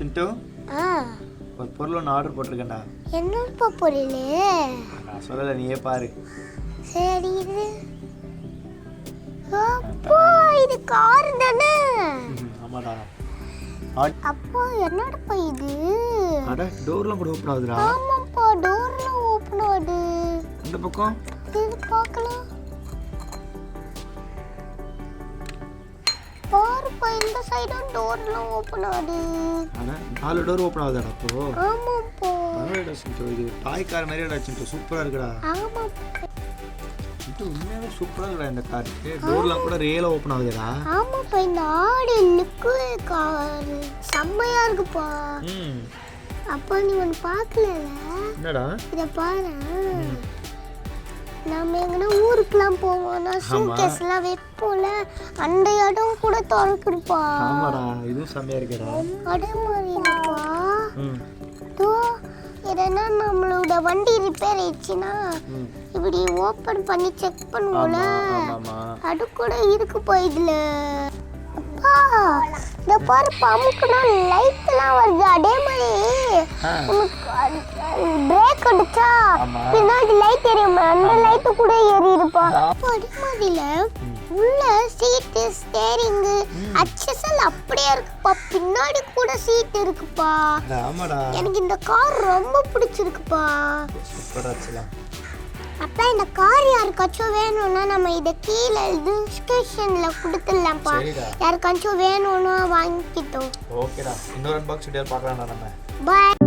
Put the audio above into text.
சிண்டு ஒரு பொருள் ஒன்று ஆர்டர் போட்டிருக்கேன்டா. என்னப்பா பொருள்? நான் சொல்லலை, நீயே பாரு. சரி இது அப்பா, இது கார் தானே? ஆமாடா. அப்பா என்னடா இது? அட டோர்லாம் கூட ஓபன் ஆகுதுடா. ஆமாப்பா, டோர்லாம் ஓபன் ஆகுது. இந்த பக்கம் இது பார்க்கலாம். பாருப்பா, இந்த சைடும் டோர்லாம் ஓபன் ஆகுது. அட 4 டோர் ஓபன் ஆகுதுடா அப்போ. ஆமாப்பா. பரவாயில்லை சிண்டு, இது டாய் கார் மாதிரியே டா சிண்டு, சூப்பரா இருக்குடா. ஆமாப்பா. சிண்டு உண்மையாவே சூப்பரா இருக்குடா இந்த காருக்கு. டோர்லாம் கூட ரியலா ஓபன் ஆகுதுடா. ஆமாப்பா, இந்த ஆடி லுக்கு கார் செம்மையா இருக்குப்பா. அப்பா நீ ஒன்று பார்க்கலல? என்னடா? இதை பாரு. நம்ம எங்கன்னா ஊருக்குலாம் போவோம்னா சூட்கேஸ்லாம் வைப்போம்ல, அந்த இடம் கூட திறக்குதுப்பா. ஆமாடா, இதுவும் செம்மையா இருக்குடா. அதே மாதிரி இருக்குப்பா. தோ எதனா நம்மளோட வண்டி ரிப்பேர் ஆயிடுச்சுன்னா இப்படி ஓப்பன் பண்ணி செக் பண்ணுவோம்ல, அது கூட இருக்குப்பா இதுல. அப்பா இந்த பாரு, பம்புக்குனா லைட்லாம் வருது. அதே மாதிரி பிரேக் அடிச்சா பின்னாடி லைட் எரியும், அந்த லைட்டு கூட எரியுதுப்பா. அதே மாதிரில உள்ள சீட்டு, ஸ்டேரிங், அக்சஸல் அப்படியே இருக்குப்பா. பின்னாடி கூட சீட் இருக்குப்பா. எனக்கு இந்த கார் ரொம்ப பிடிச்சிருக்குப்பா. அப்பா இந்த கார் யாருக்காச்சும் வேணும்னா நம்ம இதை கீழே டிஸ்கிரிப்ஷன்ல கொடுத்துடலாம்ப்பா. யாருக்காச்சும் வேணும்னா வாங்கிக்கிட்டோம். ஓகேடா, இன்னொரு அன்பாக்ஸ் வீடியோ பார்க்கலாம்டா நம்ம. பாய்.